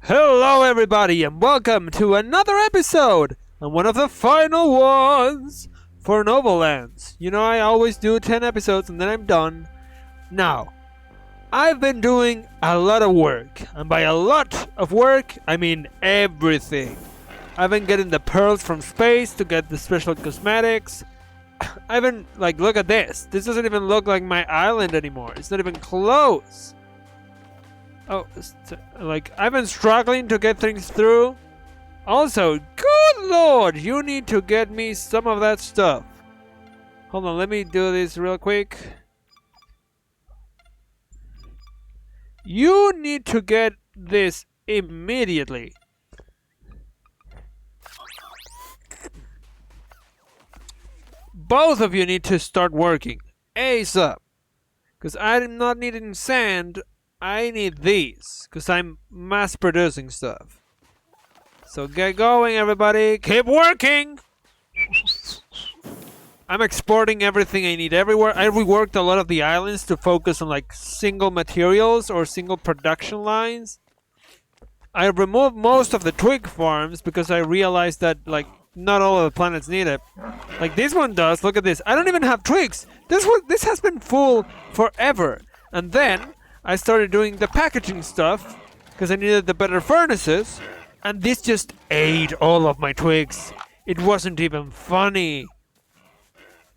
Hello everybody and welcome to another episode and one of the final ones for Novolands. You know I always do 10 episodes and then I'm done. Now, I've been doing a lot of work, and by a lot of work I mean everything. I've been getting the pearls from space to get the special cosmetics. I've been look at this. This doesn't even look like my island anymore. It's not even close. Oh, I've been struggling to get things through. Also, good lord, you need to get me some of that stuff. Hold on, let me do this real quick. You need to get this immediately. Both of you need to start working ASAP. Because I'm not needing sand. I need these, because I'm mass producing stuff. So get going everybody, keep working! I'm exporting everything I need everywhere. I reworked a lot of the islands to focus on single materials or single production lines. I removed most of the twig farms because I realized that not all of the planets need it. This one does, look at this. I don't even have twigs! This has been full forever. And then I started doing the packaging stuff because I needed the better furnaces, and this just ate all of my twigs. It wasn't even funny.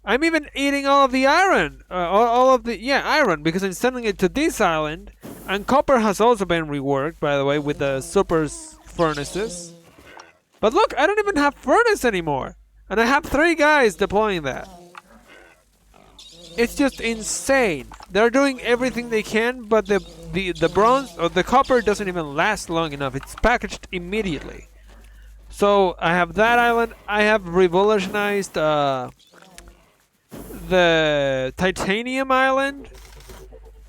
I'm even eating all of the iron, iron, because I'm sending it to this island. And copper has also been reworked, by the way, with the super furnaces. But look, I don't even have furnace anymore, and I have 3 guys deploying that. It's just insane. They're doing everything they can, but the bronze or the copper doesn't even last long enough. It's packaged immediately. So I have that island. I have revolutionized the titanium island.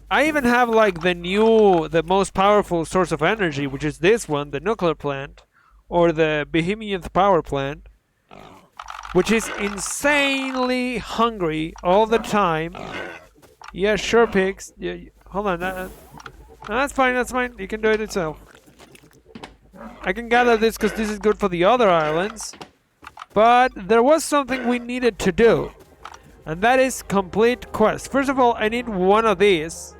I even have the most powerful source of energy, which is this one, the nuclear plant, or the BEHEMUTT power plant, which is insanely hungry all the time. Yeah, sure, pigs. Yeah, hold on. That's fine, that's fine. You can do it itself. I can gather this because this is good for the other islands. But there was something we needed to do, and that is complete quest. First of all, I need one of these.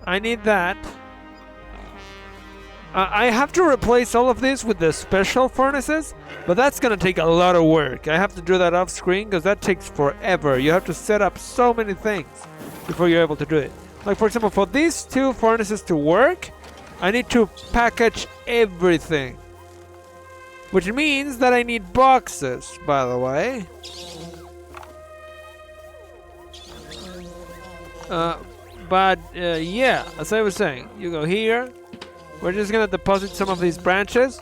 I need that. I have to replace all of this with the special furnaces, but that's gonna take a lot of work. I have to do that off screen because that takes forever. You have to set up so many things before you're able to do it. For example, for these 2 furnaces to work, I need to package everything. Which means that I need boxes, by the way. Yeah, as I was saying, you go here. We're just gonna deposit some of these branches.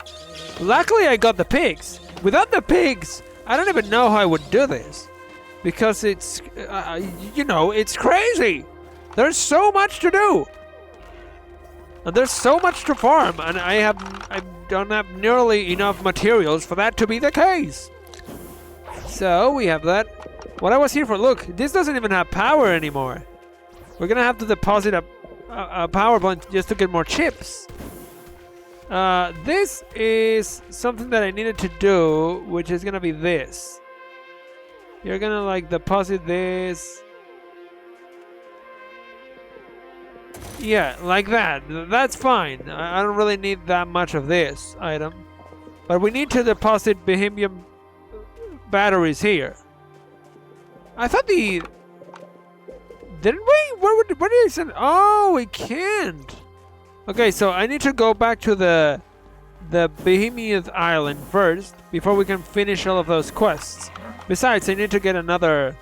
Luckily I got the pigs. Without the pigs, I don't even know how I would do this. Because it's, it's crazy. There's so much to do. And there's so much to farm, and I don't have nearly enough materials for that to be the case. So we have that. What I was here for, look, this doesn't even have power anymore. We're gonna have to deposit a power plant just to get more chips. This is something that I needed to do, which is gonna be this. You're gonna deposit this. Yeah, like that. That's fine. I don't really need that much of this item. But we need to deposit BEHEMUTT batteries here. I thought didn't we? Where did I send? Oh, we can't. Okay, so I need to go back to the BEHEMUTT island first before we can finish all of those quests. Besides, I need to get another,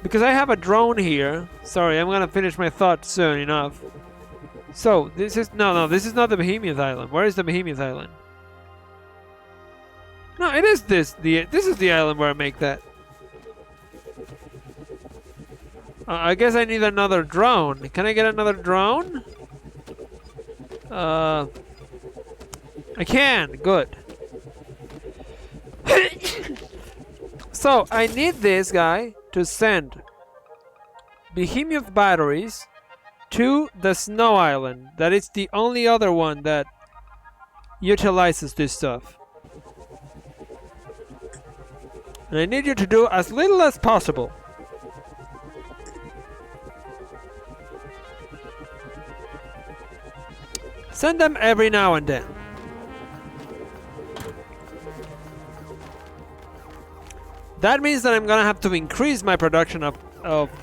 because I have a drone here. Sorry, I'm gonna finish my thought soon enough. So this is no, this is not the BEHEMUTT island. Where is the BEHEMUTT island? No, it is this. This is the island where I make that. I guess I need another drone. Can I get another drone? I can. Good. So I need this guy to send BEHEMUTT batteries to the snow island. That is the only other one that utilizes this stuff. And I need you to do as little as possible. Send them every now and then. That means that I'm gonna have to increase my production of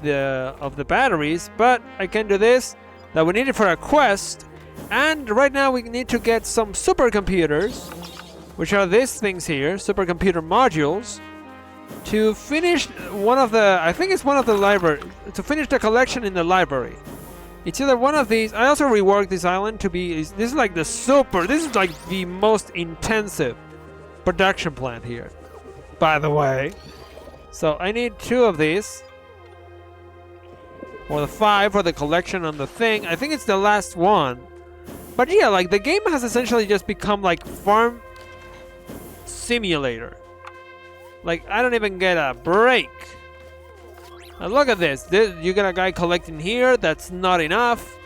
the batteries, but I can do this. That we need it for a quest, and right now we need to get some supercomputers, which are these things here, supercomputer modules, to finish one of the, I think it's one of the library, to finish the collection in the library. It's either one of these. I also reworked this island to be, this is like this is like the most intensive production plant here, by the way. So I need 2 of these. Or the 5 for the collection on the thing. I think it's the last one. But yeah, like the game has essentially just become like farm simulator. Like I don't even get a break. Now look at this. You got a guy collecting here. That's not enough.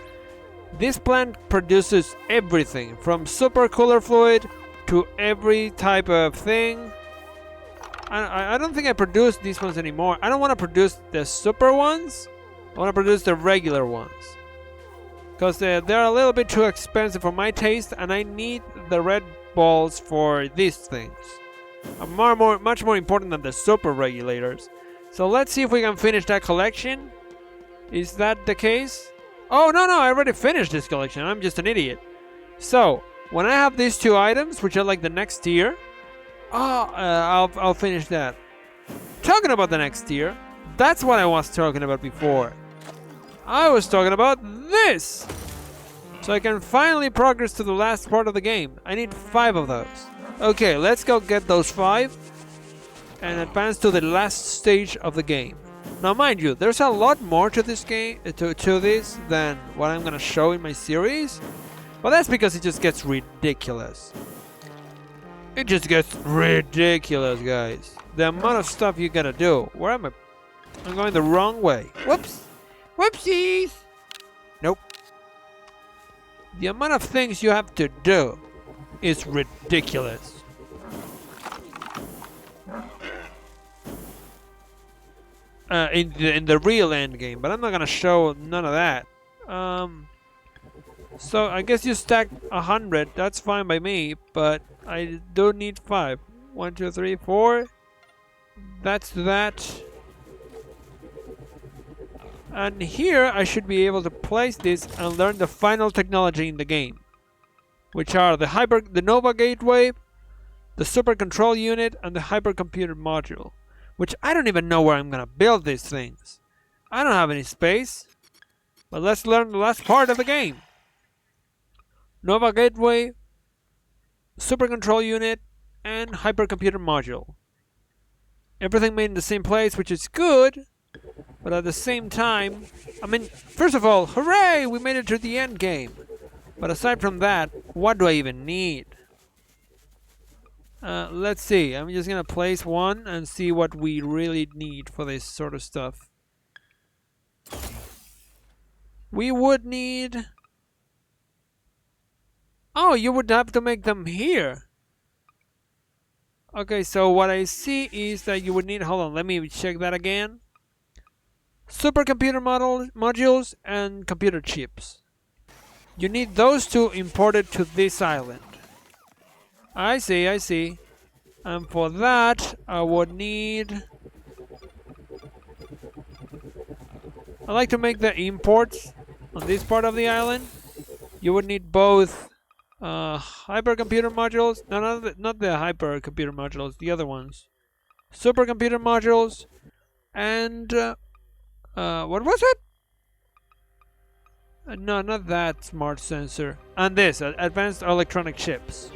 This plant produces everything from supercooler fluid to every type of thing. I don't think I produce these ones anymore. I don't want to produce the super ones. I want to produce the regular ones. Because they're a little bit too expensive for my taste, and I need the red balls for these things. Much more important than the super regulators. So let's see if we can finish that collection. Is that the case? Oh, no, I already finished this collection. I'm just an idiot. So, when I have these 2 items, which are like the next tier, I'll finish that. Talking about the next tier, that's what I was talking about before. I was talking about this! So I can finally progress to the last part of the game. I need 5 of those. Okay, let's go get those 5 and advance to the last stage of the game. Now mind you, there's a lot more to this game, to this than what I'm gonna show in my series. But that's because it just gets ridiculous. It just gets ridiculous, guys. The amount of stuff you gotta do. Where am I? I'm going the wrong way. Whoops! Whoopsies! Nope. The amount of things you have to do is ridiculous. In the real end game, but I'm not gonna show none of that. So I guess you stack 100. That's fine by me, but I do need 5. 1, 2, 3, 4. That's that. And here I should be able to place this and learn the final technology in the game, which are the Nova Gateway, the Super Control Unit, and the Hypercomputer Module. Which I don't even know where I'm gonna build these things. I don't have any space. But let's learn the last part of the game. Nova Gateway, Super Control Unit, and Hypercomputer Module. Everything made in the same place, which is good. But at the same time, I mean, first of all, hooray! We made it to the end game. But aside from that, what do I even need? Let's see. I'm just gonna place 1 and see what we really need for this sort of stuff. We would need... Oh, you would have to make them here. Okay, so what I see is that you would need... Hold on, let me check that again. Supercomputer modules and computer chips. You need those 2 imported to this island. I see. And for that, I would need... I like to make the imports on this part of the island. You would need both hypercomputer modules. No, not the hypercomputer modules, the other ones. Supercomputer modules and... what was it? No, not that smart sensor. And this, advanced electronic chips.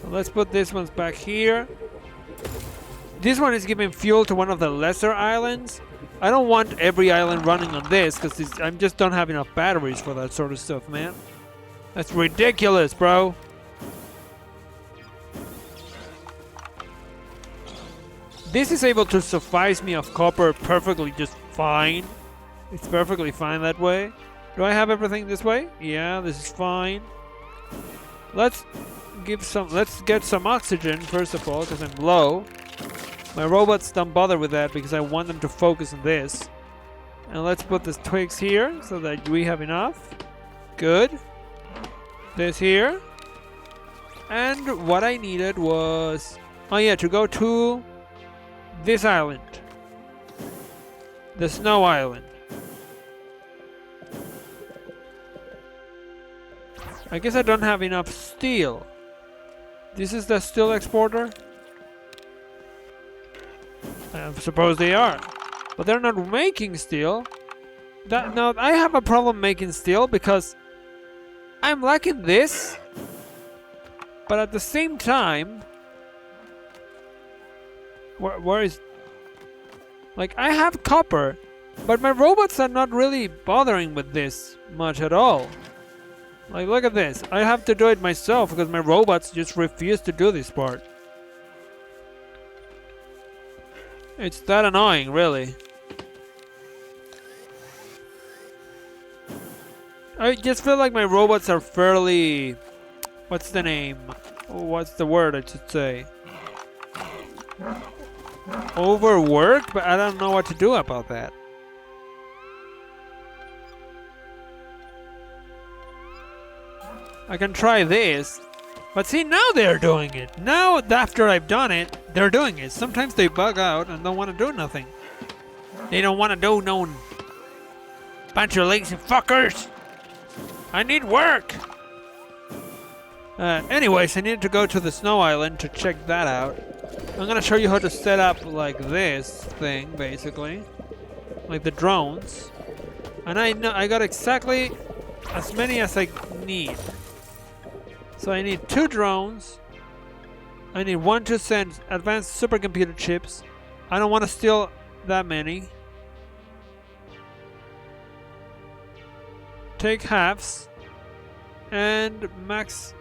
So let's put these ones back here. This one is giving fuel to one of the lesser islands. I don't want every island running on this, because I just don't have enough batteries for that sort of stuff, man. That's ridiculous, bro. this is able to suffice me of copper perfectly just fine. It's perfectly fine that way. Do I have everything this way? Yeah, this is fine. Let's get some oxygen first of all, because I'm low. My robots don't bother with that because I want them to focus on this. And let's put the twigs here so that we have enough. Good. This here. And what I needed was... oh yeah, to go to this island. The snow island. I guess I don't have enough steel. This is the steel exporter? I suppose they are. But they're not making steel. Now, I have a problem making steel because I'm lacking this. But at the same time... Where is... like, I have copper, but my robots are not really bothering with this much at all. Like, look at this. I have to do it myself because my robots just refuse to do this part. It's that annoying, really. I just feel like my robots are fairly... what's the name? What's the word I should say? Overworked, but I don't know what to do about that. I can try this, but see, now they're doing it. Now, after I've done it, they're doing it. Sometimes they bug out and don't want to do nothing. They don't want to do no... bunch of lazy fuckers. I need work. Anyways, I need to go to the snow island to check that out. I'm gonna show you how to set up like this thing, basically, like the drones. And I got exactly as many as I need. So I need 2 drones. I need 1 to send advanced supercomputer chips. I don't want to steal that many. Take halves and max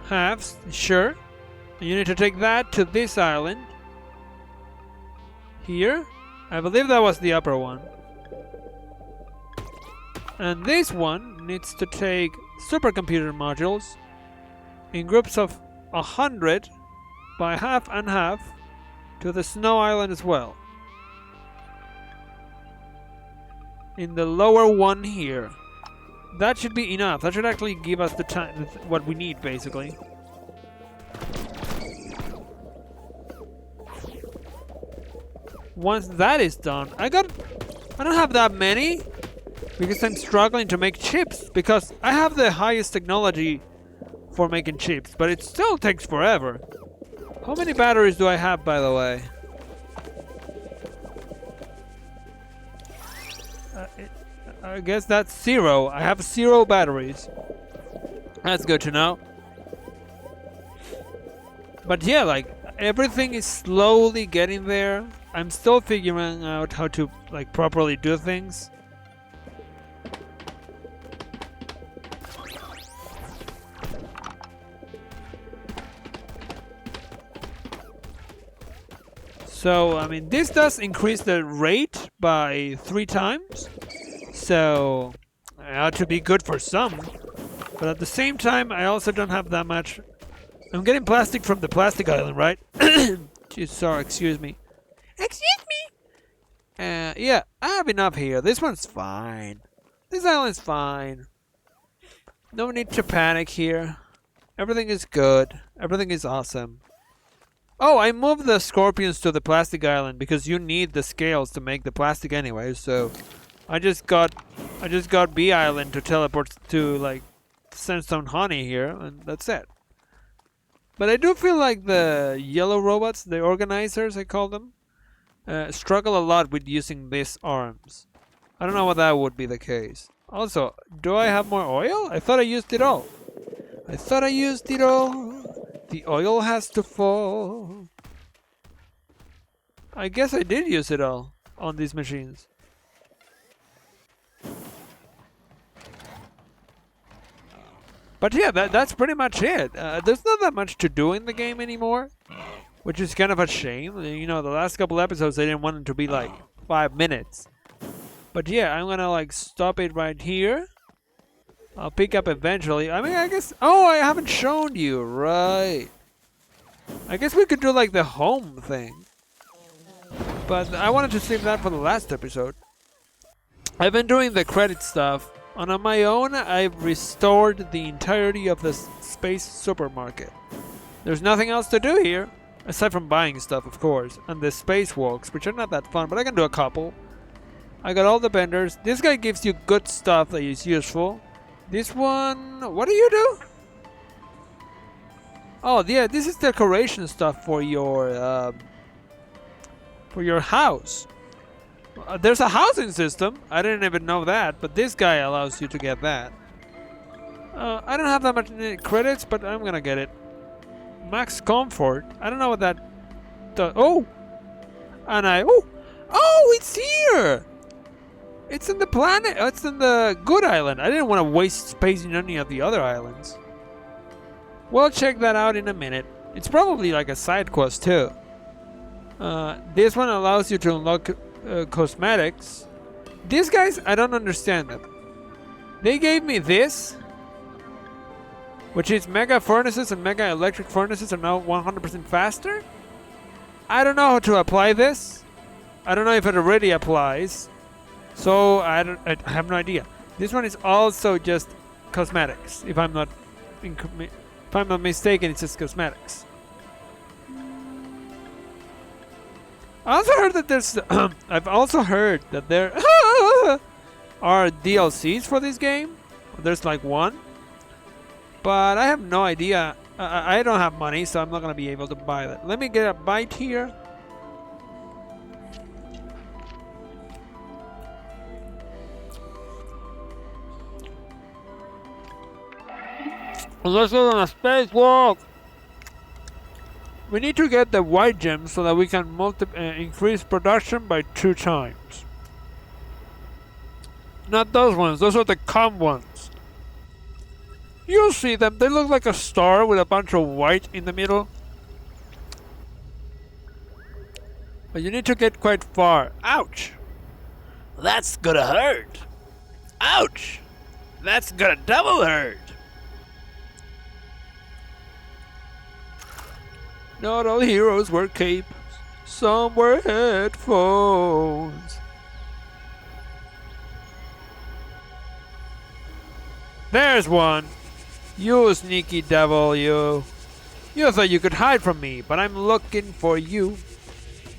halves, sure. You need to take that to this island. Here. I believe that was the upper one. And this one needs to take supercomputer modules in groups of 100 by half and half to the snow island as well. In the lower one here. That should be enough. That should actually give us the time, what we need, basically. Once that is done, I don't have that many because I'm struggling to make chips because I have the highest technology for making chips, but it still takes forever. How many batteries do I have, by the way? I guess that's 0. I have 0 batteries. That's good to know. But yeah, like, everything is slowly getting there. I'm still figuring out how to, like, properly do things. So, I mean, this does increase the rate by 3 times. So, it ought to be good for some. But at the same time, I also don't have that much. I'm getting plastic from the plastic island, right? Jeez, sorry, excuse me. Excuse me? Yeah, I have enough here. This one's fine. This island's fine. No need to panic here. Everything is good. Everything is awesome. Oh, I moved the scorpions to the plastic island because you need the scales to make the plastic anyway, so I just got B Island to teleport to, like, sandstone honey here, and that's it. But I do feel like the yellow robots, the organizers I call them, struggle a lot with using these arms. I don't know why that would be the case. Also, do I have more oil? I thought I used it all. I thought I used it all. The oil has to fall. I guess I did use it all on these machines. But yeah, that's pretty much it. There's not that much to do in the game anymore. which is kind of a shame. You know, the last couple episodes they didn't want it to be like 5 minutes. But yeah, I'm gonna like stop it right here. I'll pick up eventually. I mean, I guess... Oh, I haven't shown you. Right. I guess we could do like the home thing. But I wanted to save that for the last episode. I've been doing the credit stuff. And on my own, I've restored the entirety of the space supermarket. There's nothing else to do here. Aside from buying stuff, of course. And the spacewalks, which are not that fun, but I can do a couple. I got all the vendors. This guy gives you good stuff that is useful. This one... What do you do? Oh, yeah, this is decoration stuff for your house. There's a housing system. I didn't even know that, but this guy allows you to get that. I don't have that much credits, but I'm gonna get it. Max comfort. I don't know what that does. Oh! And Oh, it's here! It's in the planet. It's in the good island. I didn't want to waste space in any of the other islands. We'll check that out in a minute. It's probably like a side quest too. This one allows you to unlock cosmetics. These guys, I don't understand them. They gave me this, which is mega furnaces and mega electric furnaces are now 100% faster. I don't know how to apply this. I don't know if it already applies. So I have no idea. This one is also just cosmetics. If I'm not mistaken, it's just cosmetics. I also heard that there's. I've also heard that there are DLCs for this game. There's like one, but I have no idea. I don't have money, so I'm not gonna be able to buy that. Let me get a bite here. Let's go on a spacewalk. We need to get the white gems so that we can increase production by 2 times. Not those ones. Those are the calm ones. You'll see them. They look like a star with a bunch of white in the middle. But you need to get quite far. Ouch! That's gonna hurt. Ouch! That's gonna double hurt. Not all heroes wear capes. Some wear headphones. There's one. You sneaky devil, you. You thought you could hide from me, but I'm looking for you.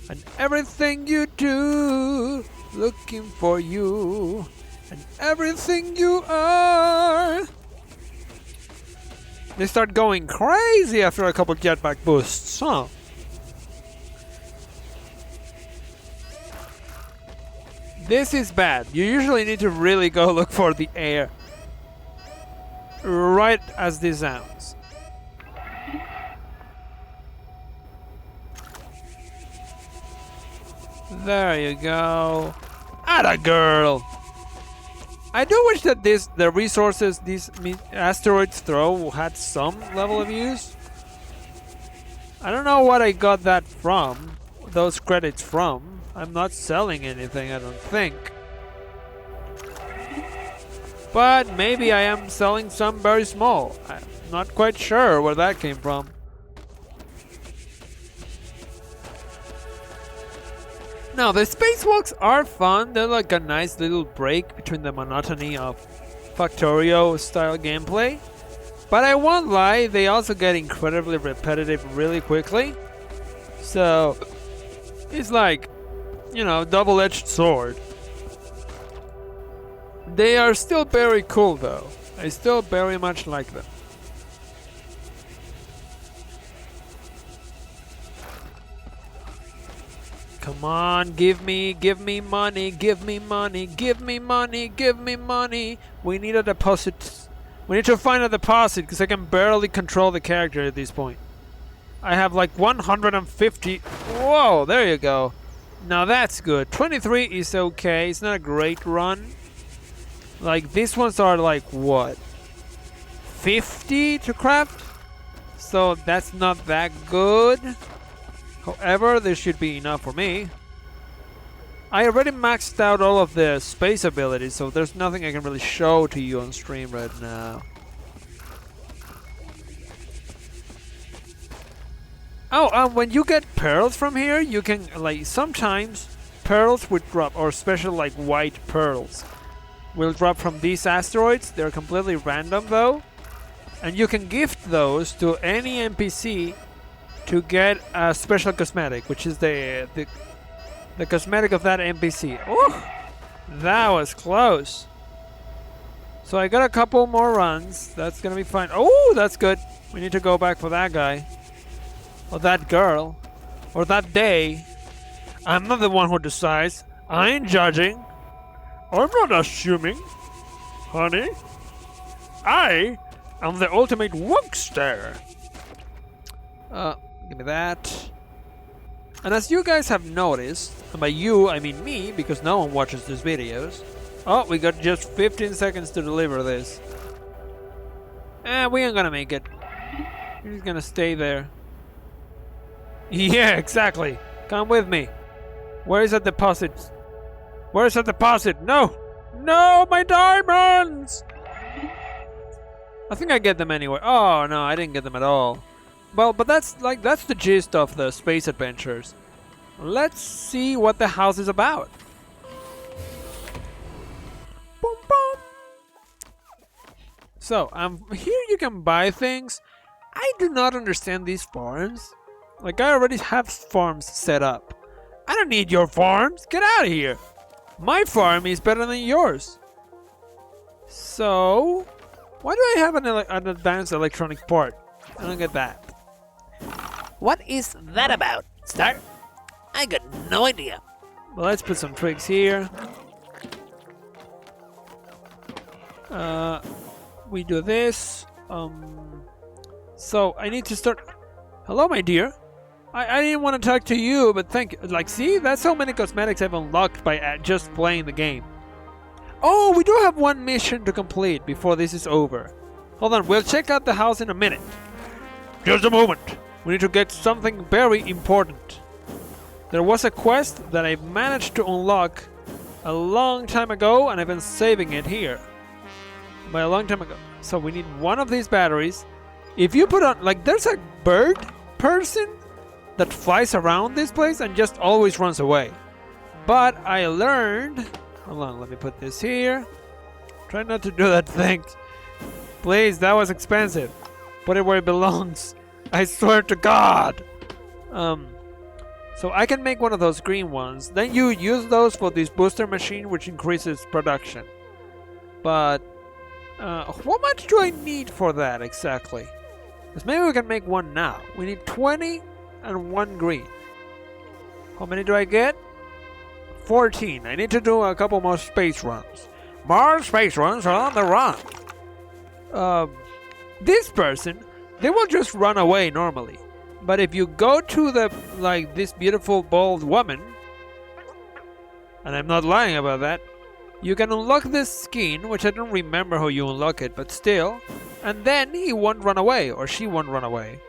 And everything you do, looking for you. And everything you are. They start going crazy after a couple jetpack boosts, huh? This is bad. You usually need to really go look for the air. Right as this sounds. There you go. Atta girl! I do wish that the resources these asteroids throw had some level of use. I don't know what I got that from, those credits from. I'm not selling anything, I don't think. But maybe I am selling some very small. I'm not quite sure where that came from. Now, the spacewalks are fun. They're like a nice little break between the monotony of Factorio style gameplay. But I won't lie, they also get incredibly repetitive really quickly. So, it's like, you know, double-edged sword. They are still very cool though. I still very much like them. Come on, give me money, give me money, give me money, give me money. We need a deposit. We need to find a deposit because I can barely control the character at this point. I have like 150. Whoa, there you go. Now that's good. 23 is okay. It's not a great run. Like these ones are like what? 50 to craft? So that's not that good. However, this should be enough for me. I already maxed out all of the space abilities, so there's nothing I can really show to you on stream right now. Oh, when you get pearls from here, you can, like, sometimes pearls would drop, or special, like, white pearls will drop from these asteroids. They're completely random, though. And you can gift those to any NPC to get a special cosmetic, which is the cosmetic of that NPC. Oh, that was close. So I got a couple more runs. That's gonna be fine. Oh, that's good. We need to go back for that guy. Or that girl. Or that day. I'm not the one who decides. I ain't judging. I'm not assuming. Honey. I am the ultimate wonkster. Give me that. And as you guys have noticed, and by you I mean me, because no one watches these videos. Oh, we got just 15 seconds to deliver this. We ain't gonna make it. We're just gonna stay there. Yeah, exactly. Come with me. Where is that deposit? Where is that deposit? No! No, my diamonds! I think I get them anyway. Oh, no, I didn't get them at all. Well, but that's the gist of the space adventures. Let's see what the house is about. Boom, boom. So, here you can buy things. I do not understand these farms. Like, I already have farms set up. I don't need your farms. Get out of here. My farm is better than yours. So, why do I have an advanced electronic part? I don't get that. What is that about, Star? I got no idea. Well, let's put some twigs here. We do this. So I need to start. Hello, my dear. I didn't want to talk to you, but thank you. Like, see, that's how many cosmetics I've unlocked by just playing the game. Oh, we do have one mission to complete before this is over. Hold on, we'll check out the house in a minute. Just a moment. We need to get something very important. There was a quest that I managed to unlock a long time ago, and I've been saving it here. By a long time ago. So we need one of these batteries. If you put on, like, there's a bird person that flies around this place and just always runs away. But I learned... Hold on, let me put this here. Try not to do that thing. Please, that was expensive. Put it where it belongs. I swear to God. So I can make one of those green ones. Then you use those for this booster machine, which increases production. But how much do I need for that exactly? Because maybe we can make one now. We need 20 and 1 green. How many do I get? 14. I need to do a couple more space runs. More space runs are on the run. This person, they will just run away normally. But if you go to the, like, this beautiful bald woman, and I'm not lying about that, you can unlock this skin, which I don't remember how you unlock it, but still, and then he won't run away, or she won't run away.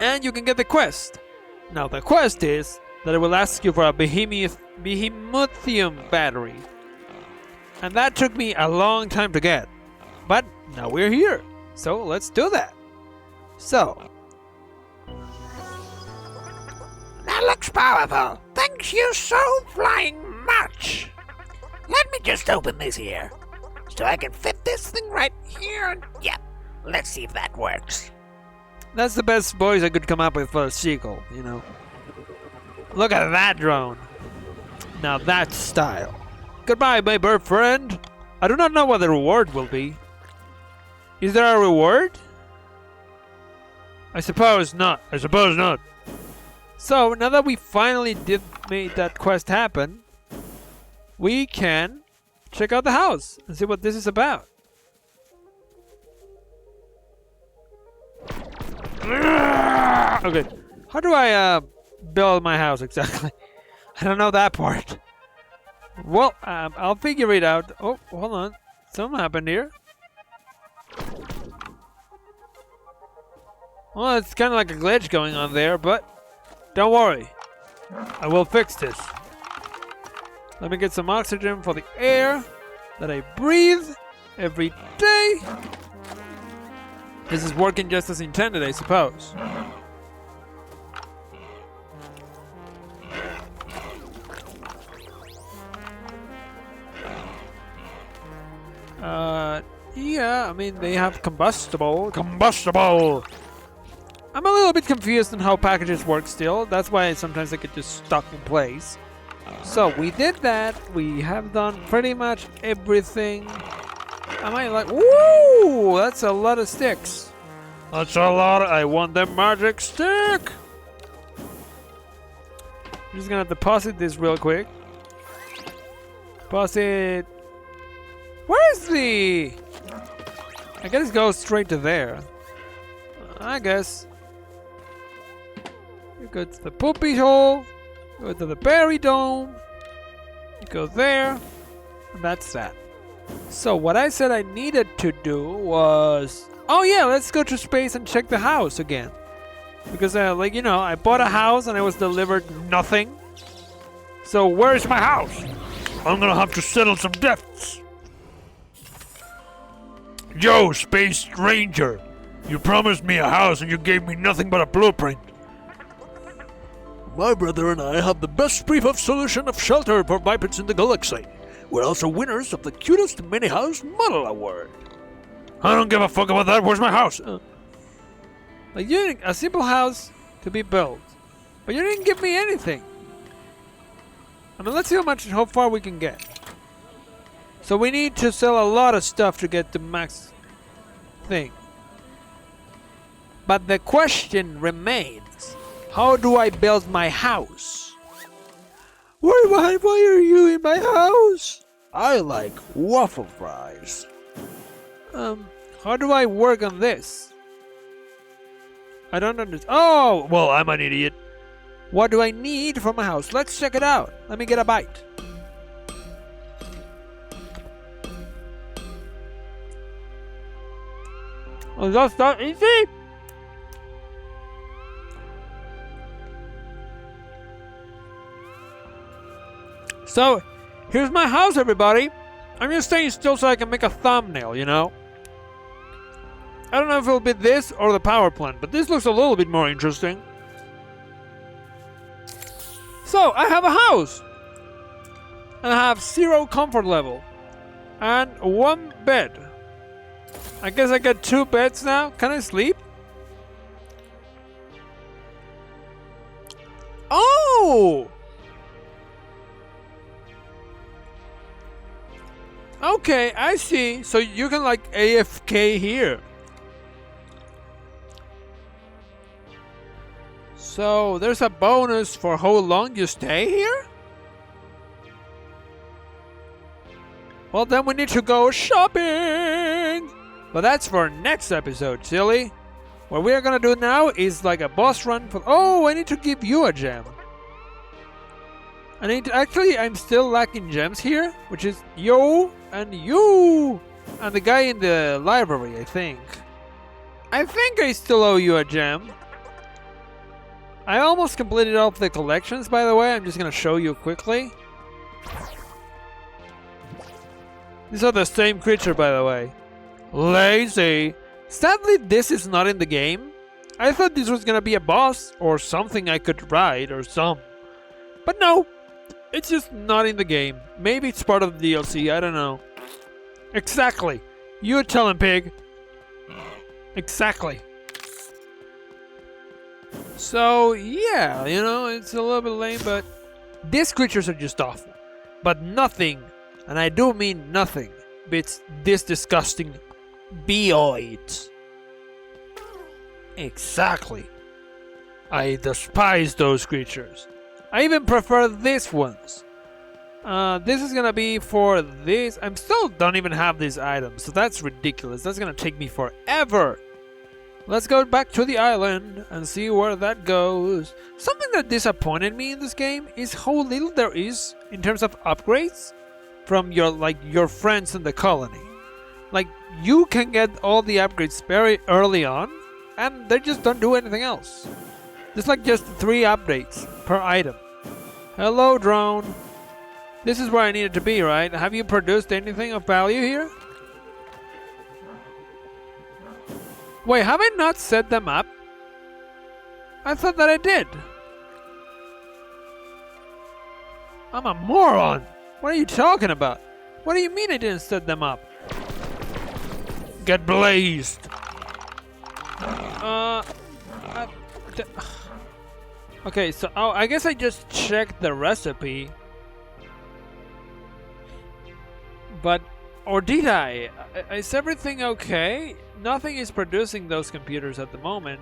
And you can get the quest. Now the quest is that it will ask you for a behemuttium battery. And that took me a long time to get. But now we're here, so let's do that. So... That looks powerful. Thank you so flying much. Let me just open this here, so I can fit this thing right here. Yep, let's see if that works. That's the best voice I could come up with for a sequel, you know. Look at that drone. Now that's style. Goodbye, my bird friend. I do not know what the reward will be. Is there a reward? I suppose not. I suppose not. So, now that we finally made that quest happen, we can check out the house and see what this is about. Okay, how do I build my house exactly? I don't know that part. Well, I'll figure it out. Oh, hold on. Something happened here. Well, it's kind of like a glitch going on there, but Don't worry. I will fix this. Let me get some oxygen for the air that I breathe every day. This is working just as intended, I suppose. Yeah, I mean, they have combustible. Combustible! I'm a little bit confused on how packages work still. That's why sometimes they get just stuck in place. So, we did that. We have done pretty much everything. Am I like... Woo! That's a lot of sticks. That's a lot. I want the magic stick! I'm just gonna deposit this real quick. Deposit... Where's the... I guess it goes straight to there. I guess. You go to the poopy hole. Go to the berry dome. You go there. And that's that. So what I said I needed to do was... Oh yeah, let's go to space and check the house again. Because like, you know, I bought a house and I was delivered nothing. So where's my house? I'm gonna have to settle some debts. Yo, Space Ranger! You promised me a house and you gave me nothing but a blueprint. My brother and I have the best prefab solution of shelter for bipeds in the galaxy. We're also winners of the cutest mini-house model award. I don't give a fuck about that. Where's my house? A simple house to be built. But you didn't give me anything. I mean, let's see how far we can get. So we need to sell a lot of stuff to get the max thing. But the question remains, how do I build my house? Why are you in my house? I like waffle fries. How do I work on this? I don't understand. Oh, well, I'm an idiot. What do I need for my house? Let's check it out. Let me get a bite. Oh, that's that easy? So, here's my house, everybody. I'm just staying still so I can make a thumbnail, you know? I don't know if it'll be this or the power plant, but this looks a little bit more interesting. So, I have a house. And I have 0 comfort level. And 1 bed. I guess I got 2 beds now. Can I sleep? Oh! Okay, I see. So you can like AFK here. So there's a bonus for how long you stay here? Well, then we need to go shopping! But that's for next episode, silly. What we're gonna do now is like a boss run for... Oh, I need to give you a gem. Actually, I'm still lacking gems here, which is you and you and the guy in the library, I think. I think I still owe you a gem. I almost completed all of the collections, by the way. I'm just gonna show you quickly. These are the same creature, by the way. Lazy. Sadly, this is not in the game. I thought this was gonna be a boss or something I could ride or some. But no. It's just not in the game. Maybe it's part of the DLC, I don't know. Exactly. You tell him, pig. Exactly. So, yeah, you know, it's a little bit lame, but these creatures are just awful. But nothing, and I do mean nothing, beats this disgusting Beoid. Exactly. I despise those creatures. I even prefer these ones. This is gonna be for this. I still don't even have these items, so that's ridiculous. That's gonna take me forever. Let's go back to the island and see where that goes. Something that disappointed me in this game is how little there is in terms of upgrades from your friends in the colony. Like, you can get all the upgrades very early on, and they just don't do anything else. There's like just 3 updates per item. Hello, drone. This is where I needed to be, right? Have you produced anything of value here? Wait, have I not set them up? I thought that I did. I'm a moron. What are you talking about? What do you mean I didn't set them up? Get blazed. Okay, so I guess I just checked the recipe. But, or did I? Is everything okay? Nothing is producing those computers at the moment.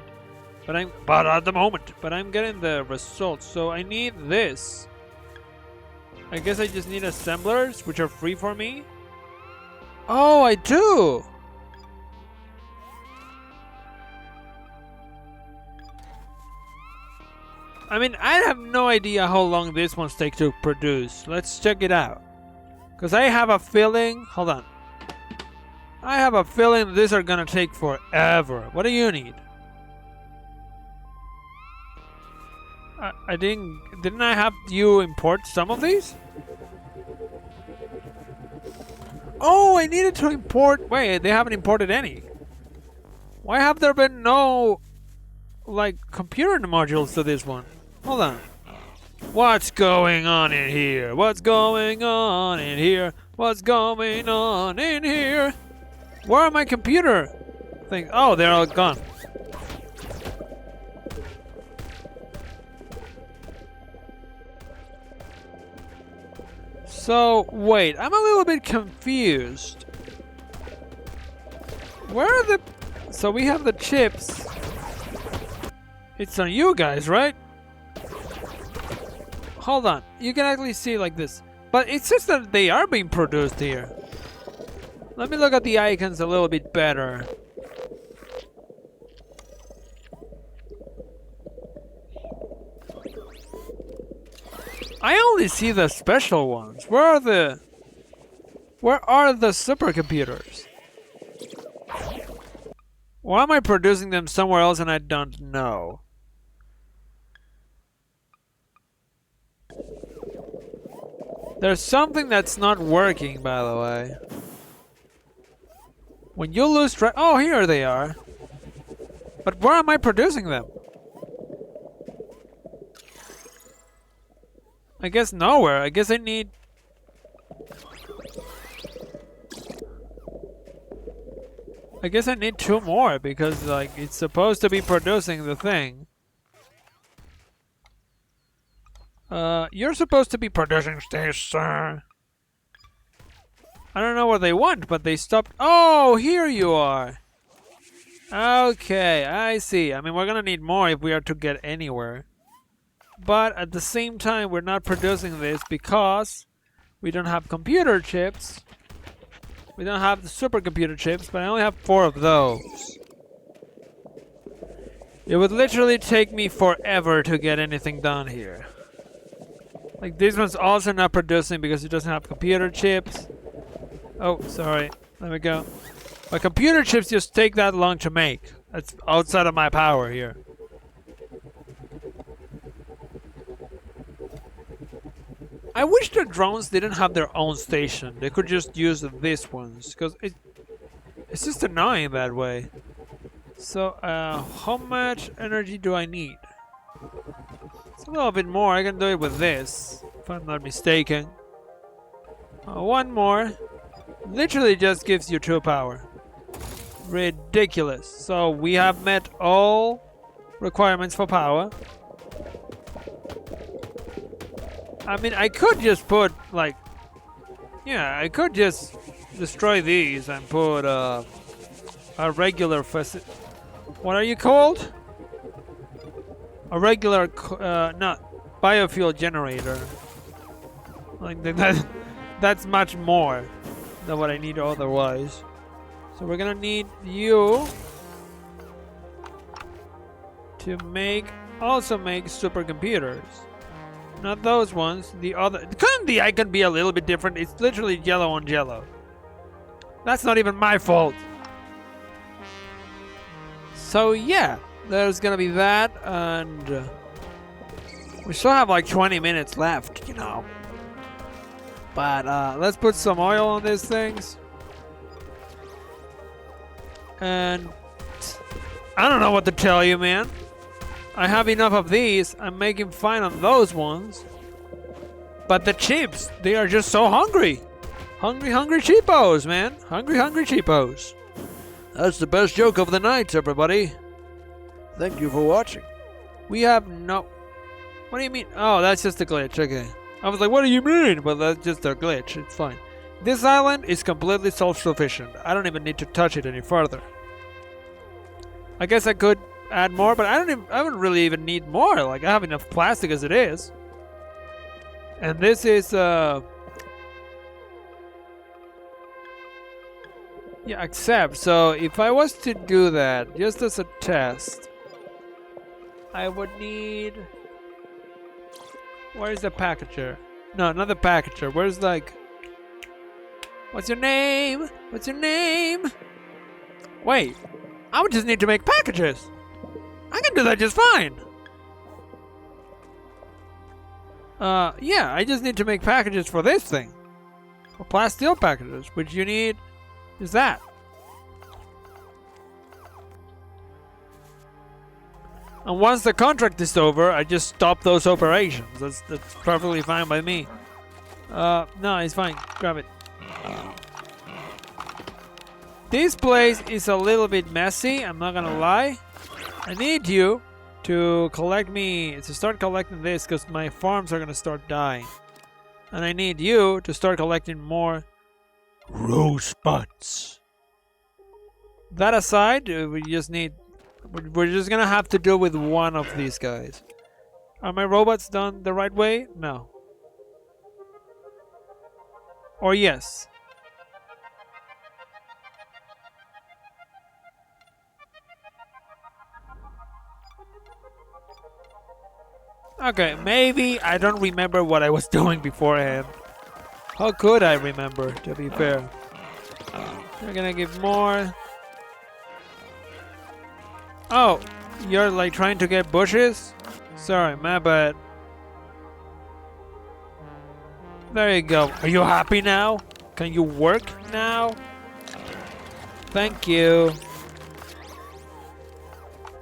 But I'm getting the results. So I need this. I guess I just need assemblers, which are free for me. Oh, I do! I mean, I have no idea how long these ones take to produce. Let's check it out. Because I have a feeling... Hold on. I have a feeling these are gonna take forever. What do you need? I didn't I have you import some of these? Oh, I needed to import... Wait, they haven't imported any. Why have there been no, like, computer modules to this one? Hold on. What's going on in here? What's going on in here? What's going on in here? Where are my computer things? Oh, they're all gone. So, wait, I'm a little bit confused. Where are the... So we have the chips. It's on you guys, right? Hold on. You can actually see like this. But it says that they are being produced here. Let me look at the icons a little bit better. I only see the special ones. Where are the supercomputers? Why am I producing them somewhere else and I don't know? There's something that's not working, by the way. When you lose track... Oh, here they are. But where am I producing them? I guess nowhere. I guess I need... I guess I need 2 more because, like, it's supposed to be producing the thing. You're supposed to be producing this, sir. I don't know what they want, but they stopped. Oh, here you are. Okay, I see. I mean, we're gonna need more if we are to get anywhere. But at the same time, we're not producing this because we don't have computer chips. We don't have the supercomputer chips, but I only have 4 of those. It would literally take me forever to get anything done here. Like, this one's also not producing because it doesn't have computer chips. Oh, sorry. Let me go. My computer chips just take that long to make. That's outside of my power here. I wish the drones didn't have their own station. They could just use these ones, because it's just annoying that way. So, how much energy do I need? It's a little bit more. I can do it with this, if I'm not mistaken. 1 more. Literally just gives you 2 power. Ridiculous. So, we have met all requirements for power. I mean, I could just put, like... Yeah, I could just destroy these and put a regular... What are you called? A regular... not biofuel generator. Like, that's much more than what I need otherwise. So we're gonna need you to also make supercomputers. Not those ones, the other... Couldn't the icon be a little bit different? It's literally yellow on yellow. That's not even my fault. So yeah, There's gonna be that, and we still have like 20 minutes left, you know. But let's put some oil on these things. And I don't know what to tell you, man. I have enough of these. I'm making fine on those ones. But the cheaps, they are just so hungry. Hungry, hungry cheapos, man. Hungry, hungry cheapos. That's the best joke of the night, everybody. Thank you for watching. We have no... What do you mean? Oh, that's just a glitch. Okay. I was like, what do you mean? But that's just a glitch. It's fine. This island is completely self-sufficient. I don't even need to touch it any further. I guess I could add more, but I don't really even need more. Like, I have enough plastic as it is. And this is yeah, accept. So if I was to do that just as a test, I would need... Where's the packager? No, not the packager. Where's like... What's your name? What's your name? Wait, I would just need to make packages. I can do that just fine. Yeah, I just need to make packages for this thing. For plasteel packages, which you need is that. And once the contract is over, I just stop those operations. That's perfectly fine by me. No, it's fine. Grab it. This place is a little bit messy, I'm not gonna lie. I need you to start collecting this because my farms are gonna start dying. And I need you to start collecting more rosebuds. That aside, we're just gonna have to deal with one of these guys. Are my robots done the right way? No. Or yes. Okay, maybe I don't remember what I was doing beforehand. How could I remember, to be fair? We're gonna give more. Oh, you're like trying to get bushes? Sorry, my bad. There you go. Are you happy now? Can you work now? Thank you.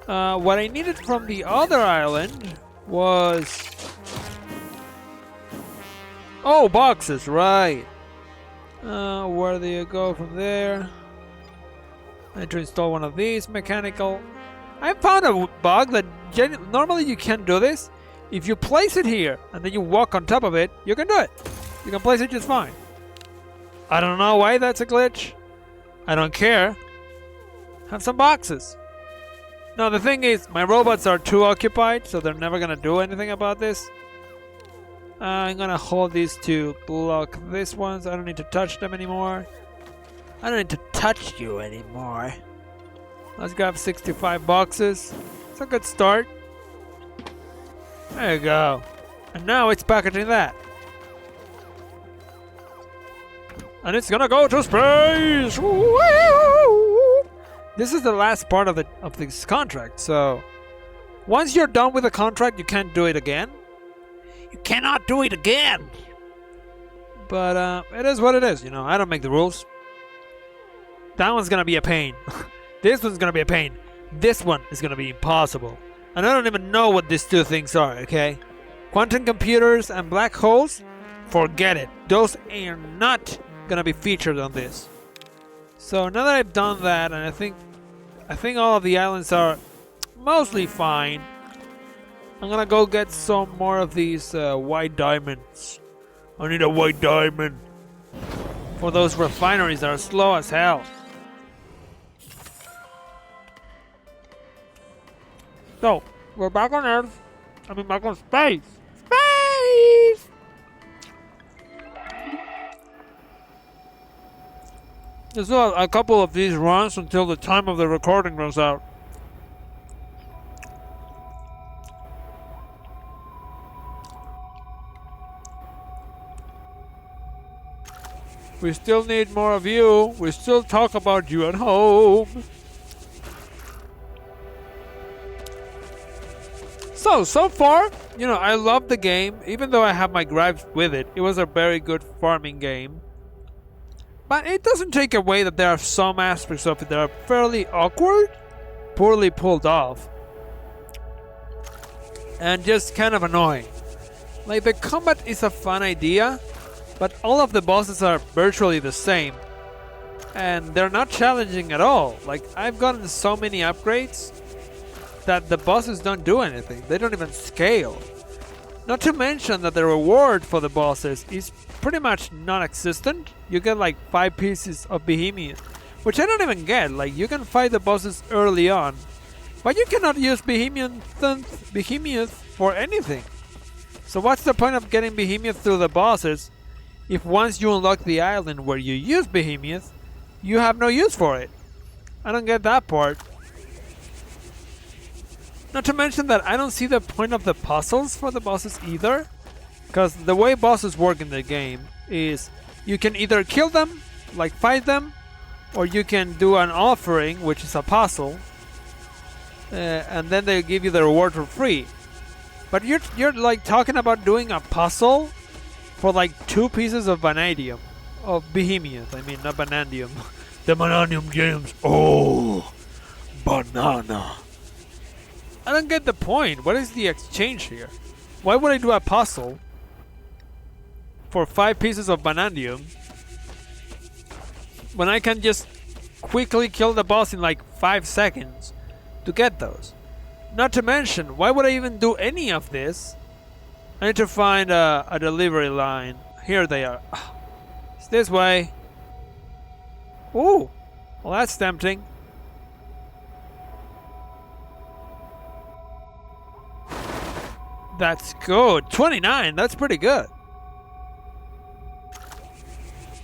What I needed from the other island was... Oh, boxes, right. Where do you go from there? I need to install one of these mechanical. I found a bug that normally you can't do this. If you place it here and then you walk on top of it, you can do it. You can place it just fine. I don't know why that's a glitch. I don't care. Have some boxes. No, the thing is, my robots are too occupied, so they're never gonna do anything about this. I'm gonna hold these to block these ones. I don't need to touch them anymore. I don't need to touch you anymore. Let's grab 65 boxes. It's a good start. There you go. And now it's packaging that. And it's gonna go to space! Woo! This is the last part of this contract, so once you're done with the contract, you can't do it again. You cannot do it again! But it is what it is, you know. I don't make the rules. That one's gonna be a pain. This one's gonna be a pain. This one is gonna be impossible. And I don't even know what these two things are, okay? Quantum computers and black holes? Forget it. Those are not gonna be featured on this. So now that I've done that, and I think all of the islands are mostly fine, I'm gonna go get some more of these white diamonds. I need a white diamond for those refineries that are slow as hell. So, we're back on Earth. I mean, back on space. Space! There's a couple of these runs until the time of the recording runs out. We still need more of you. We still talk about you at home. So far, you know, I love the game. Even though I have my gripes with it, it was a very good farming game. But it doesn't take away that there are some aspects of it that are fairly awkward, poorly pulled off, and just kind of annoying. Like, the combat is a fun idea, but all of the bosses are virtually the same. And they're not challenging at all. Like, I've gotten so many upgrades that the bosses don't do anything. They don't even scale. Not to mention that the reward for the bosses is pretty much non-existent. You get like 5 pieces of Behemoth, which I don't even get. Like, you can fight the bosses early on, but you cannot use Behemoth for anything. So what's the point of getting Behemoth through the bosses if once you unlock the island where you use Behemoth, you have no use for it? I don't get that part. Not to mention that I don't see the point of the puzzles for the bosses either. Because the way bosses work in the game is you can either kill them, like fight them, or you can do an offering, which is a puzzle, and then they give you the reward for free. But you're like talking about doing a puzzle for like 2 pieces of vanadium, of Behemoth. I mean, not vanadium. The vanadium gems. Oh, banana. I don't get the point. What is the exchange here? Why would I do a puzzle for 5 pieces of vanadium when I can just quickly kill the boss in like 5 seconds to get those? Not to mention, why would I even do any of this? I need to find a delivery line. Here they are. It's this way. Ooh, well, that's tempting. That's good. 29, that's pretty good.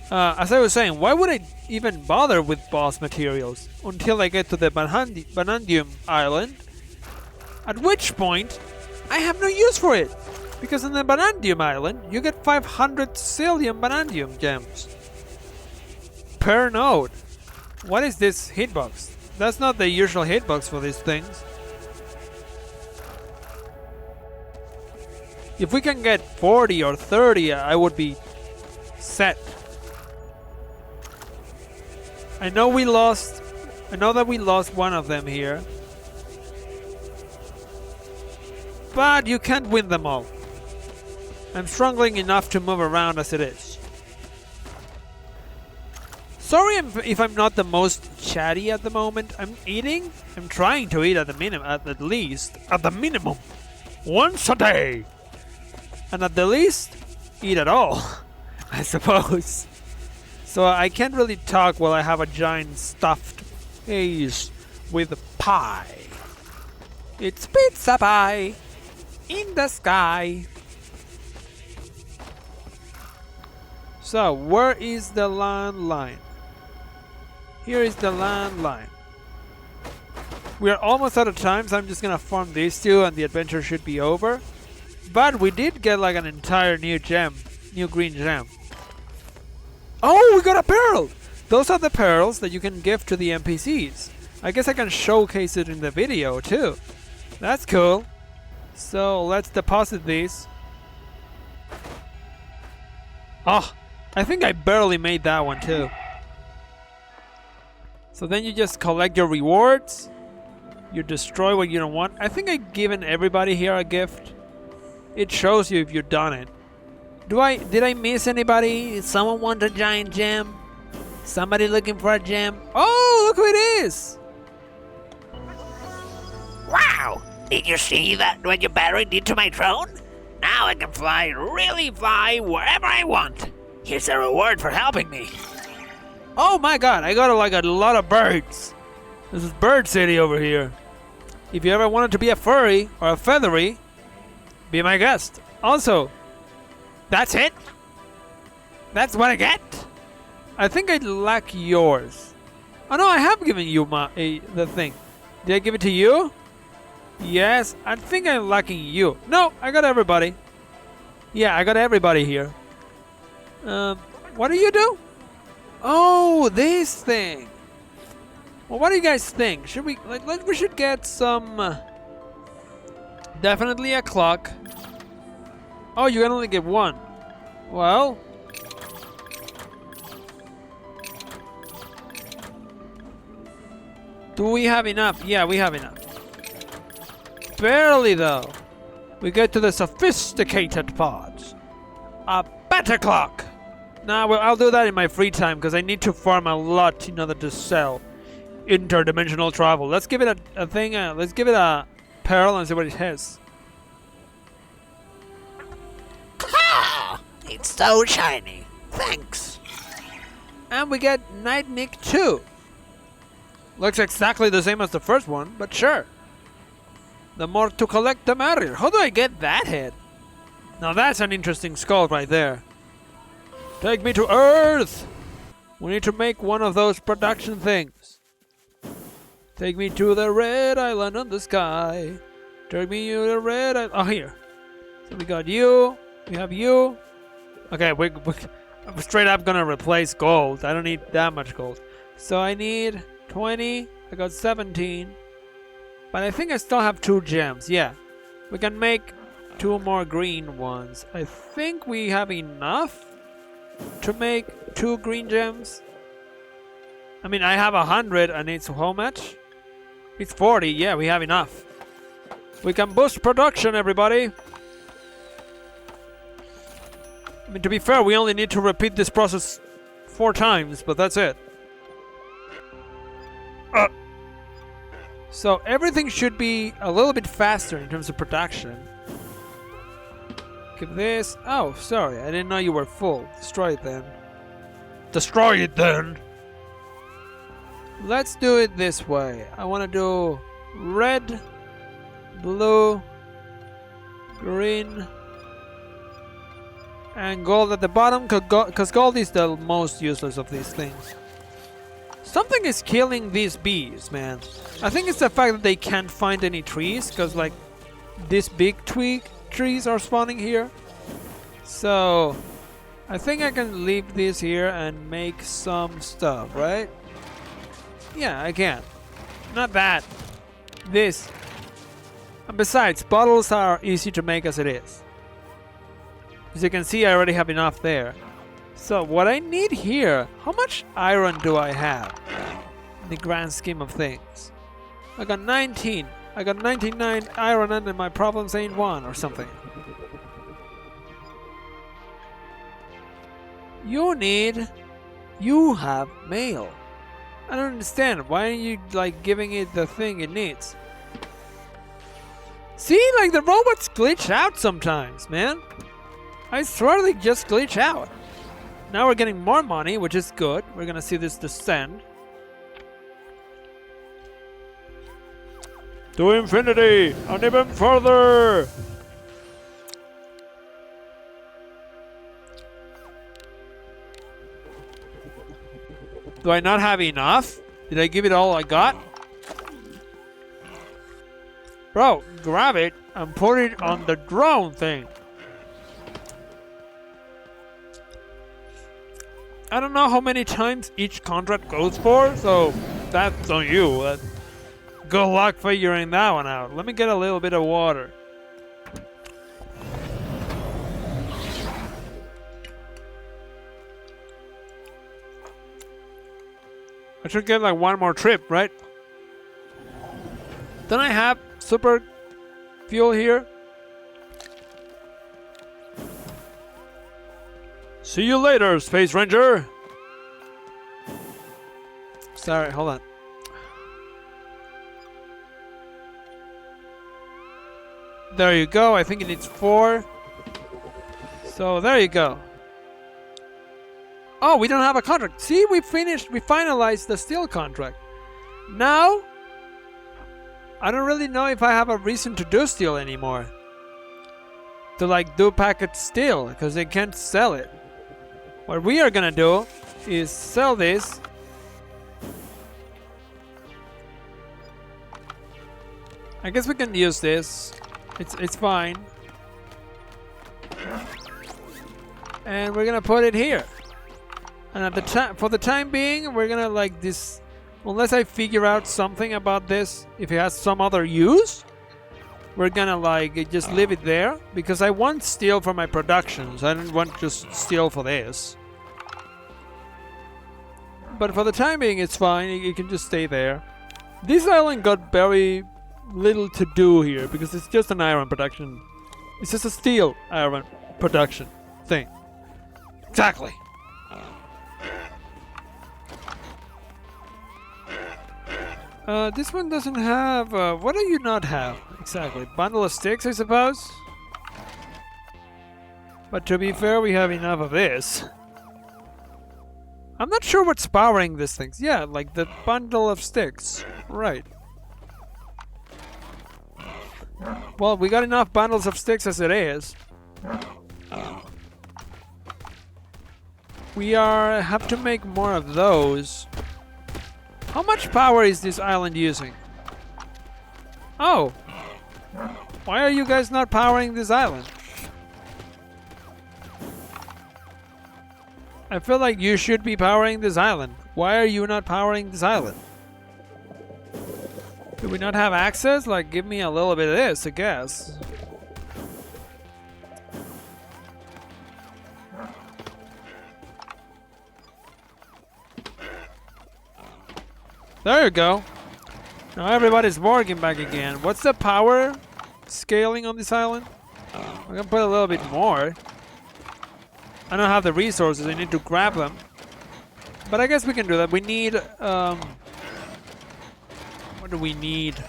As I was saying, why would I even bother with boss materials until I get to the Vanadium Island? At which point, I have no use for it. Because in the Vanadium Island, you get 500 zillion Vanadium gems per node. What is this hitbox? That's not the usual hitbox for these things. If we can get 40 or 30, I would be set. I know that we lost one of them here. But you can't win them all. I'm struggling enough to move around as it is. Sorry if I'm not the most chatty at the moment. I'm eating. I'm trying to eat at the minimum, at the minimum, once a day. And at the least, eat at all, I suppose. So I can't really talk while I have a giant stuffed face with pie. It's pizza pie in the sky. So, where is the landline? Here is the landline. We are almost out of time, so I'm just gonna farm these 2 and the adventure should be over. But we did get like an entire new green gem. Oh, we got a pearl! Those are the pearls that you can give to the NPCs. I guess I can showcase it in the video too. That's cool. So let's deposit these. Oh, I think I barely made that one too. So then you just collect your rewards. You destroy what you don't want. I think I've given everybody here a gift. It shows you if you've done it. Did I miss anybody? Someone want a giant gem? Somebody looking for a gem? Oh, look who it is! Wow! Did you see that what you buried into my drone? Now I can really fly wherever I want. Here's a reward for helping me. Oh my god, I got like a lot of birds. This is Bird City over here. If you ever wanted to be a furry or a feathery, be my guest. Also, that's it? That's what I get? I think I lack yours. Oh no, I have given you the thing. Did I give it to you? Yes, I think I'm lacking you. No, I got everybody. Yeah, I got everybody here. What do you do? Oh, this thing. Well, what do you guys think? Should we we should get some Definitely a clock. Oh, you can only get one. Well, do we have enough? Yeah, we have enough. Barely though. We get to the sophisticated parts. A better clock. Nah, well, I'll do that in my free time because I need to farm a lot in order to sell interdimensional travel. Let's give it a thing. Let's give it a pearl and see what it has. Ah, it's so shiny. Thanks. And we get Night Nick 2. Looks exactly the same as the first one, but sure. The more to collect, the merrier. How do I get that head? Now that's an interesting skull right there. Take me to Earth! We need to make one of those production things. Take me to the red island on the sky. Take me to the red island. Oh, here. So we got you. We have you. Okay, I'm straight up gonna replace gold. I don't need that much gold. So I need 20. I got 17. But I think I still have 2 gems. Yeah. We can make 2 more green ones. I think we have enough to make 2 green gems. I mean, I have 100 and it's how much? It's 40. Yeah, we have enough. We can boost production, everybody. I mean, to be fair, we only need to repeat this process 4 times, but that's it. So everything should be a little bit faster in terms of production. Give this. Oh, sorry, I didn't know you were full. Destroy it then. Destroy it then! Let's do it this way. I want to do red, blue, green, and gold at the bottom, because gold is the most useless of these things. Something is killing these bees, man. I think it's the fact that they can't find any trees, because like these big trees are spawning here. So I think I can leave this here and make some stuff, right? Yeah, I can. Not that. This. And besides, bottles are easy to make as it is. As you can see, I already have enough there. So what I need here, how much iron do I have in the grand scheme of things? I got 19. I got 99 iron and my problems ain't 1 or something. You have mail. I don't understand. Why aren't you like giving it the thing it needs? See, like the robots glitch out sometimes, man. I swear they just glitch out. Now we're getting more money, which is good. We're gonna see this descend. To infinity and even further! Do I not have enough? Did I give it all I got? Bro, grab it and put it on the drone thing. I don't know how many times each contract goes for, so that's on you. Good luck figuring that one out. Let me get a little bit of water. I should get like 1 more trip, right? Don't I have super fuel here? See you later, Space Ranger! Sorry, hold on. There you go, I think it needs 4. So there you go. Oh, we don't have a contract. See, we finalized the steel contract. Now, I don't really know if I have a reason to do steel anymore. To like do packet steel, because they can't sell it. What we are gonna do is sell this. I guess we can use this. It's fine. And we're gonna put it here. And at the time, for the time being, we're gonna like this. Unless I figure out something about this, if it has some other use, we're gonna like just leave it there because I want steel for my productions. I don't want just steel for this. But for the time being, it's fine. It can just stay there. This island got very little to do here because it's just an iron production. It's just a steel iron production thing. Exactly. This one doesn't have... what do you not have? Exactly. Bundle of sticks, I suppose? But to be fair, we have enough of this. I'm not sure what's powering these things. Yeah, like the bundle of sticks. Right. Well, we got enough bundles of sticks as it is. We have to make more of those. How much power is this island using? Oh! Why are you guys not powering this island? I feel like you should be powering this island. Why are you not powering this island? Do we not have access? Like, give me a little bit of this, I guess. There you go. Now everybody's working back again. What's the power scaling on this island? I'm gonna put a little bit more. I don't have the resources, I need to grab them. But I guess we can do that. We need, what do we need?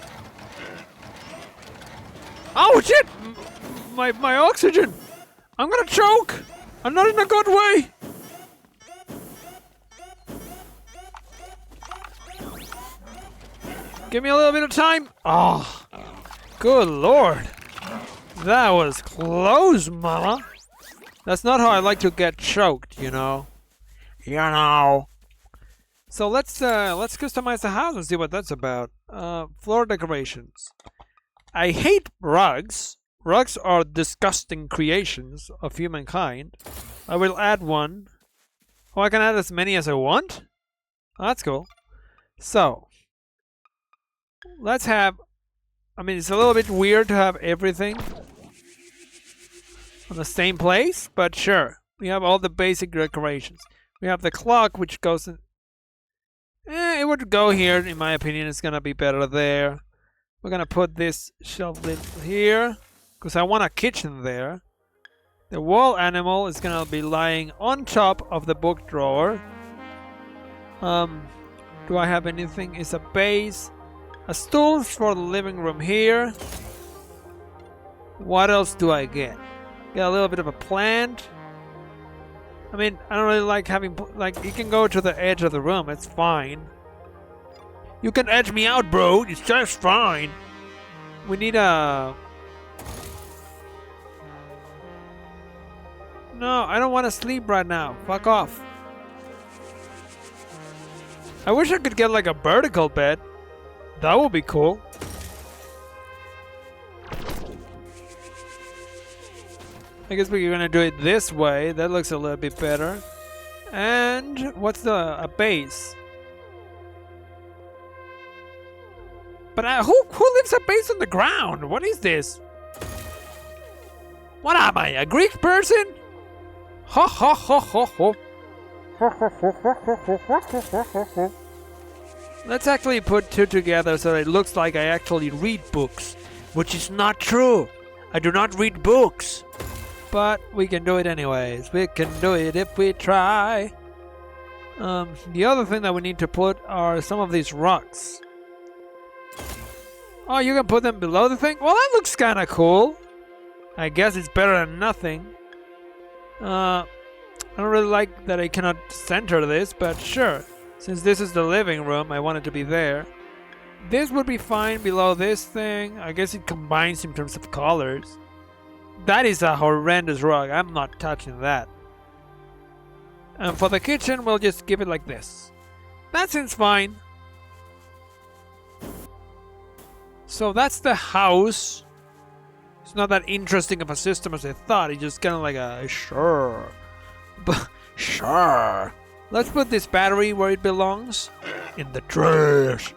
Oh shit! My oxygen! I'm gonna choke! I'm not in a good way! Give me a little bit of time! Oh! Good lord! That was close, mama! That's not how I like to get choked, you know. You know. So let's customize the house and see what that's about. Floor decorations. I hate rugs. Rugs are disgusting creations of humankind. I will add one. Oh, I can add as many as I want? Oh, that's cool. So, let's have... I mean, it's a little bit weird to have everything on the same place, but sure. We have all the basic decorations. We have the clock, which goes in... it would go here, in my opinion. It's gonna be better there. We're gonna put this shelf lid here, because I want a kitchen there. The wall animal is gonna be lying on top of the book drawer. Do I have anything? It's a base. A stool for the living room here. What else do I get? Get a little bit of a plant. I mean, I don't really like having... Like, you can go to the edge of the room. It's fine. You can edge me out, bro. It's just fine. We need a... No, I don't want to sleep right now. Fuck off. I wish I could get like a vertical bed. That would be cool. I guess we're gonna do it this way. That looks a little bit better. And what's a base? But who leaves a base on the ground? What is this? What am I, a Greek person? Ho ho ho ho ho. Let's actually put two together so it looks like I actually read books, which is not true. I do not read books. But we can do it anyways. We can do it if we try. The other thing that we need to put are some of these rocks. Oh, you can put them below the thing? Well, that looks kind of cool. I guess it's better than nothing. I don't really like that I cannot center this, but sure. Since this is the living room, I want it to be there. This would be fine below this thing. I guess it combines in terms of colors. That is a horrendous rug. I'm not touching that. And for the kitchen, we'll just give it like this. That seems fine. So that's the house. It's not that interesting of a system as I thought. It's just kind of like a sure. But sure. Let's put this battery where it belongs. In the trash.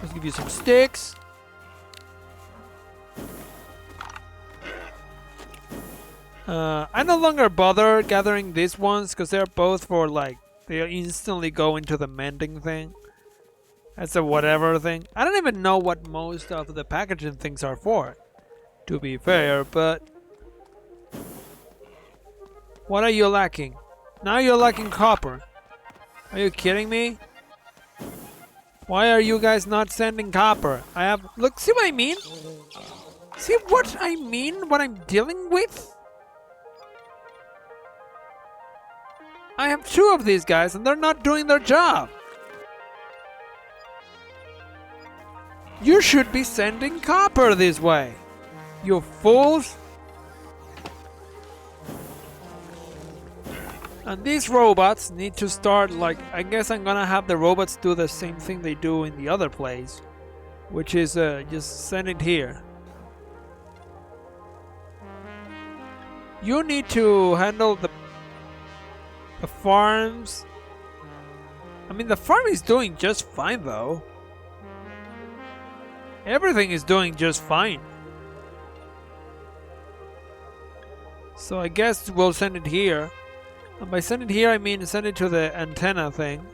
Let's give you some sticks. I no longer bother gathering these ones because they're both for like, they instantly go into the mending thing. That's a whatever thing. I don't even know what most of the packaging things are for, to be fair, but... What are you lacking? Now you're lacking copper. Are you kidding me? Why are you guys not sending copper? I have... Look, see what I mean? See what I mean? What I'm dealing with? I have 2 of these guys and they're not doing their job. You should be sending copper this way. You fools. And these robots need to start, like, I guess I'm gonna have the robots do the same thing they do in the other place, which is just send it here. You need to handle the farms. I mean, the farm is doing just fine though. Everything is doing just fine. So I guess we'll send it here. And by send it here, I mean send it to the antenna thing.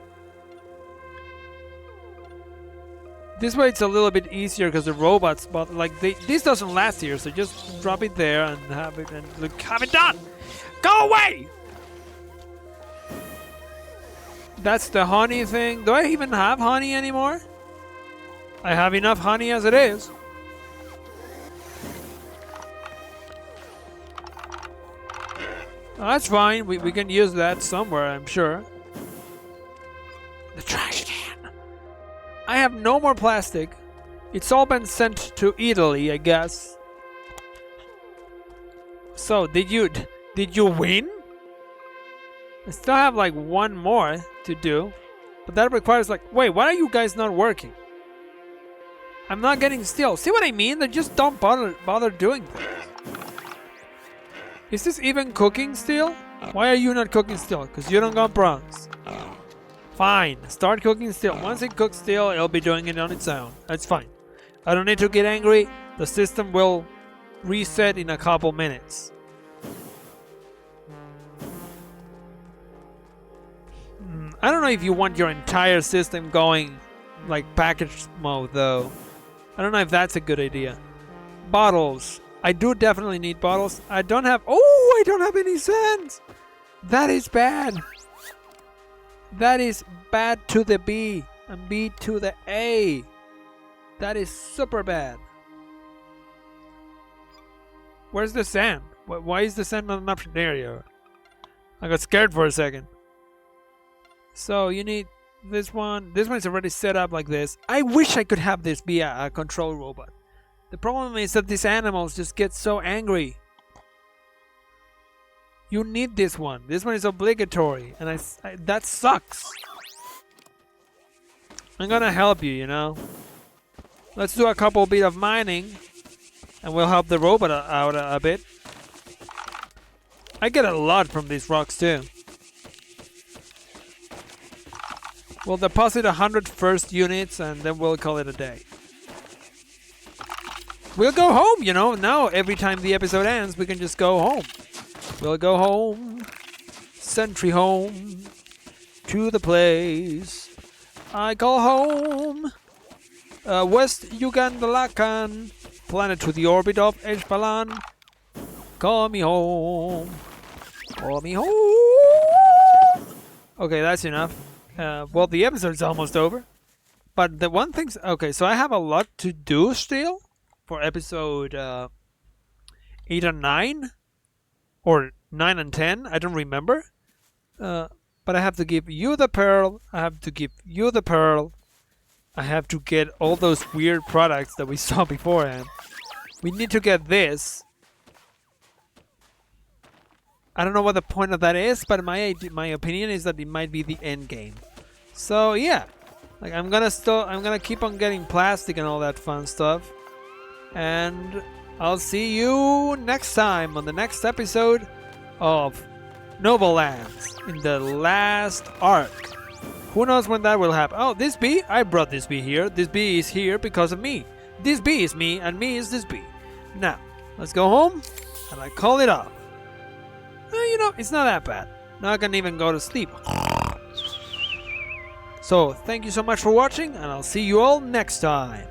This way it's a little bit easier because the robots, but like this doesn't last here, so just drop it there and have it have it done. Go away! That's the honey thing. Do I even have honey anymore? I have enough honey as it is. That's fine. We can use that somewhere, I'm sure. The trash can. I have no more plastic. It's all been sent to Italy, I guess. So, did you win? I still have like 1 more to do. But that requires like... Wait, why are you guys not working? I'm not getting steel. See what I mean? They just don't bother doing things. Is this even cooking steel? Why are you not cooking steel? Because you don't got bronze. Fine. Start cooking steel. Once it cooks steel, it'll be doing it on its own. That's fine. I don't need to get angry. The system will reset in a couple minutes. I don't know if you want your entire system going like package mode though. I don't know if that's a good idea. Bottles. I do definitely need bottles. I don't have... Oh, I don't have any sands. That is bad. That is bad to the B and B to the A. That is super bad. Where's the sand? Why is the sand not an option? There you are. I got scared for a second. So you need this one. This one's already set up like this. I wish I could have this be a control robot. The problem is that these animals just get so angry. You need this one. This one is obligatory, and that sucks. I'm gonna help you, you know. Let's do a couple bit of mining, and we'll help the robot out a bit. I get a lot from these rocks too. We'll deposit 100 first units, and then we'll call it a day. We'll go home, you know. Now, every time the episode ends, we can just go home. We'll go home. Sentry home. To the place I call home. West Ugandalakan. Planet to the orbit of Eshbalan. Call me home. Call me home. Okay, that's enough. Well, the episode's almost over. But the one thing's... Okay, so I have a lot to do still. For episode 8 and 9 or 9 and 10, I don't remember. But I have to give you the pearl. I have to give you the pearl. I have to get all those weird products that we saw beforehand. We need to get this. I don't know what the point of that is, but my opinion is that it might be the end game. So yeah, like I'm gonna keep on getting plastic and all that fun stuff. And I'll see you next time on the next episode of Noble Lands in the last arc. Who knows when that will happen? Oh, this bee? I brought this bee here. This bee is here because of me. This bee is me, and me is this bee. Now, let's go home, and I call it off. It's not that bad. Now I can even go to sleep. So, thank you so much for watching, and I'll see you all next time.